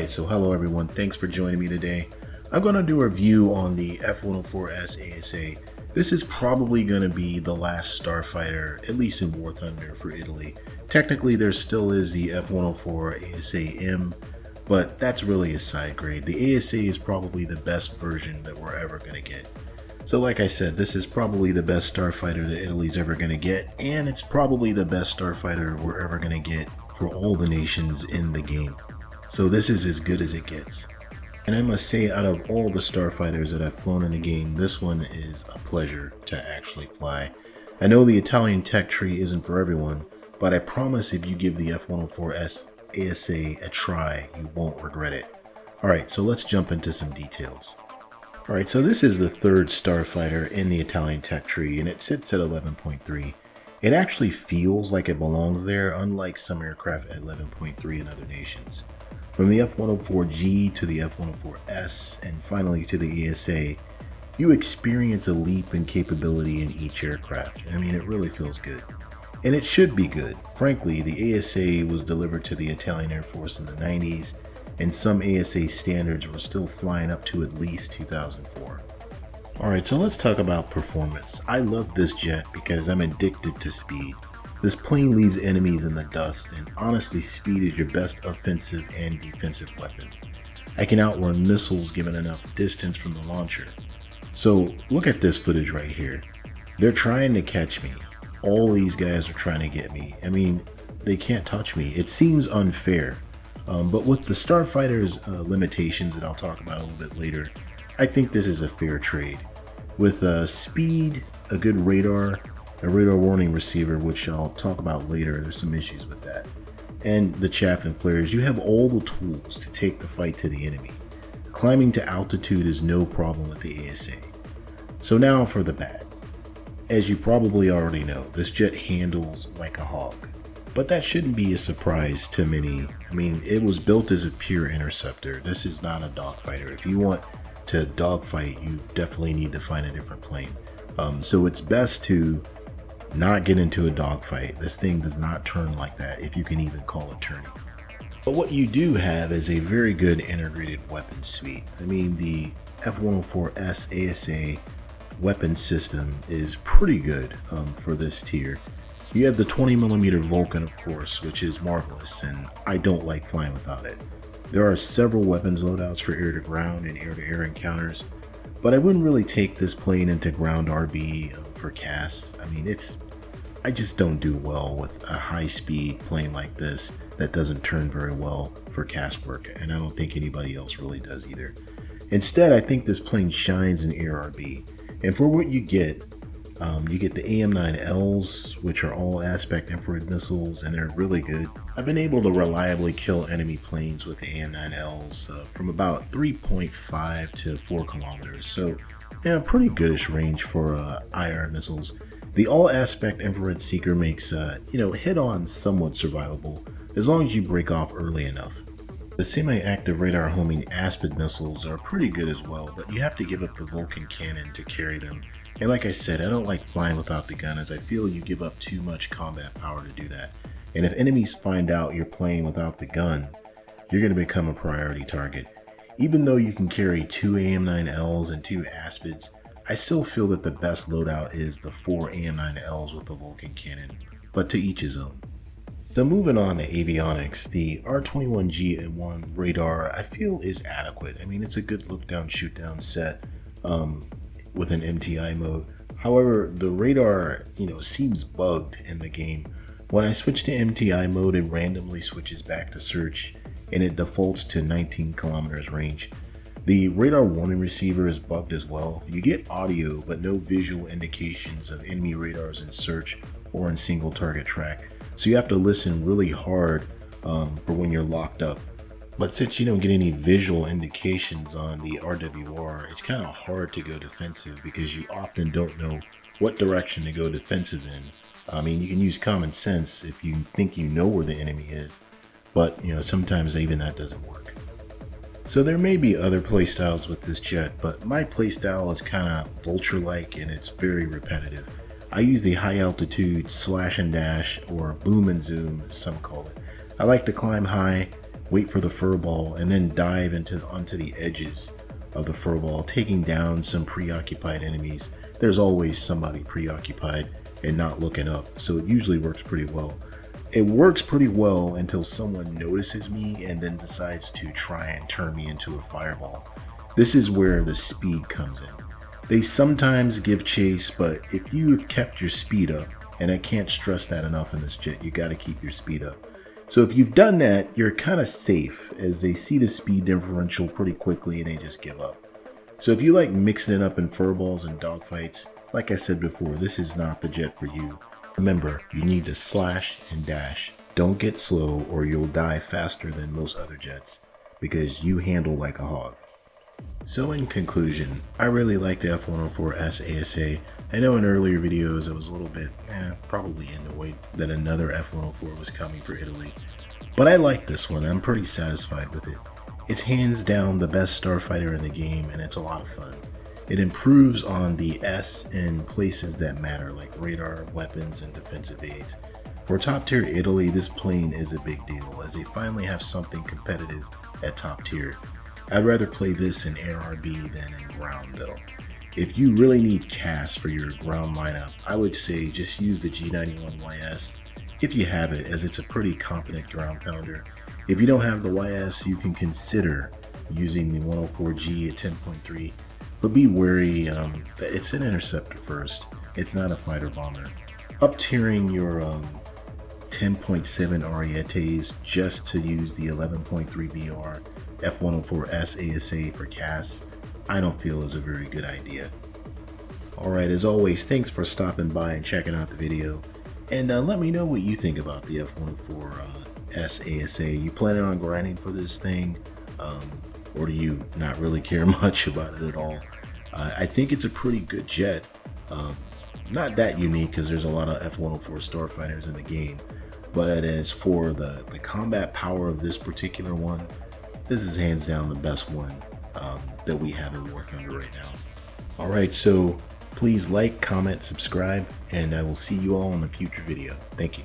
Alright, so hello everyone, thanks for joining me today. I'm going to do a review on the F-104S ASA. This is probably going to be the last starfighter, at least in War Thunder, for Italy. Technically there still is the F-104 ASA M, but that's really a side grade. The ASA is probably the best version that we're ever going to get. So like I said, this is probably the best starfighter that Italy's ever going to get, and it's probably the best starfighter we're ever going to get for all the nations in the game. So this is as good as it gets. And I must say, out of all the starfighters that I've flown in the game, this one is a pleasure to actually fly. I know the Italian tech tree isn't for everyone, but I promise if you give the F-104S ASA a try, you won't regret it. Alright, so let's jump into some details. Alright, so this is the third starfighter in the Italian tech tree, and it sits at 11.3. It actually feels like it belongs there, unlike some aircraft at 11.3 in other nations. From the F-104G to the F-104S and finally to the ASA, you experience a leap in capability in each aircraft. I mean, it really feels good. And it should be good. Frankly, the ASA was delivered to the Italian Air Force in the 90s, and some ASA standards were still flying up to at least 2004. Alright, so let's talk about performance. I love this jet because I'm addicted to speed. This plane leaves enemies in the dust, and honestly, speed is your best offensive and defensive weapon. I can outrun missiles given enough distance from the launcher. So look at this footage right here. They're trying to catch me. All these guys are trying to get me. I mean, they can't touch me. It seems unfair. But with the starfighter's limitations that I'll talk about a little bit later, I think this is a fair trade. With speed, a good radar, a radar warning receiver, which I'll talk about later, there's some issues with that, and the chaff and flares, you have all the tools to take the fight to the enemy. Climbing to altitude is no problem with the ASA. So now for the bad. As you probably already know, this jet handles like a hog. But that shouldn't be a surprise to many. I mean, it was built as a pure interceptor. This is not a dogfighter. If you want to dogfight, you definitely need to find a different plane. So it's best to not get into a dogfight. This thing does not turn like that, if you can even call it turning. But what you do have is a very good integrated weapon suite. I mean, the F-104S ASA weapon system is pretty good for this tier. You have the 20mm Vulcan, of course, which is marvelous, and I don't like flying without it. There are several weapons loadouts for air-to-ground and air-to-air encounters, but I wouldn't really take this plane into ground RB for CAS. I mean, I just don't do well with a high-speed plane like this that doesn't turn very well for CAS work, and I don't think anybody else really does either. Instead, I think this plane shines in air RB, and for what you get the AIM-9Ls, which are all aspect infrared missiles, and they're really good. I've been able to reliably kill enemy planes with the AIM-9Ls from about 3.5 to 4 kilometers, so yeah, pretty goodish range for IR missiles. The all-aspect infrared seeker makes hit-on somewhat survivable, as long as you break off early enough. The semi-active radar homing aspect missiles are pretty good as well, but you have to give up the Vulcan cannon to carry them. And like I said, I don't like flying without the gun, as I feel you give up too much combat power to do that. And if enemies find out you're playing without the gun, you're going to become a priority target. Even though you can carry 2 AIM-9Ls and 2 Aspids, I still feel that the best loadout is the 4 AIM-9Ls with the Vulcan cannon, but to each his own. So moving on to avionics, the R21G1 radar I feel is adequate. I mean, it's a good look down, shoot down set with an MTI mode. However, the radar, seems bugged in the game. When I switch to MTI mode, it randomly switches back to search, and it defaults to 19 kilometers range. The radar warning receiver is bugged as well. You get audio, but no visual indications of enemy radars in search or in single target track. So you have to listen really hard for when you're locked up. But since you don't get any visual indications on the RWR, it's kind of hard to go defensive because you often don't know what direction to go defensive in. I mean, you can use common sense if you think you know where the enemy is, but sometimes even that doesn't work. So there may be other playstyles with this jet, but my playstyle is kind of vulture-like and it's very repetitive. I use the high altitude slash and dash, or boom and zoom as some call it. I like to climb high, wait for the furball, and then dive onto the edges of the furball, taking down some preoccupied enemies. There's always somebody preoccupied and not looking up, so it usually works pretty well. It works pretty well until someone notices me and then decides to try and turn me into a fireball. This is where the speed comes in. They sometimes give chase, but if you have kept your speed up, and I can't stress that enough in this jet, you gotta keep your speed up. So if you've done that, you're kind of safe, as they see the speed differential pretty quickly and they just give up. So if you like mixing it up in furballs and dogfights, like I said before, this is not the jet for you. Remember, you need to slash and dash. Don't get slow or you'll die faster than most other jets because you handle like a hog. So in conclusion, I really like the F-104S ASA. I know in earlier videos I was a little bit probably annoyed that another F-104 was coming for Italy, but I like this one. I'm pretty satisfied with it. It's hands down the best starfighter in the game, and it's a lot of fun. It improves on the S in places that matter, like radar, weapons, and defensive aids. For top tier Italy, this plane is a big deal, as they finally have something competitive at top tier. I'd rather play this in ARB than in ground though. If you really need CAS for your ground lineup, I would say just use the G91YS if you have it, as it's a pretty competent ground pounder. If you don't have the YS, you can consider using the 104G at 10.3, but be wary that it's an interceptor first. It's not a fighter bomber. Up tiering your 10.7 Arietes just to use the 11.3 BR F-104S ASA for CAS, I don't feel is a very good idea. Alright, as always, thanks for stopping by and checking out the video, and let me know what you think about the F-104S ASA. You planning on grinding for this thing, or do you not really care much about it at all? I think it's a pretty good jet. Not that unique because there's a lot of F-104 starfighters in the game, but as for the combat power of this particular one, this is hands down the best one that we have in War Thunder right now. Alright, so please like, comment, subscribe, and I will see you all in a future video. Thank you.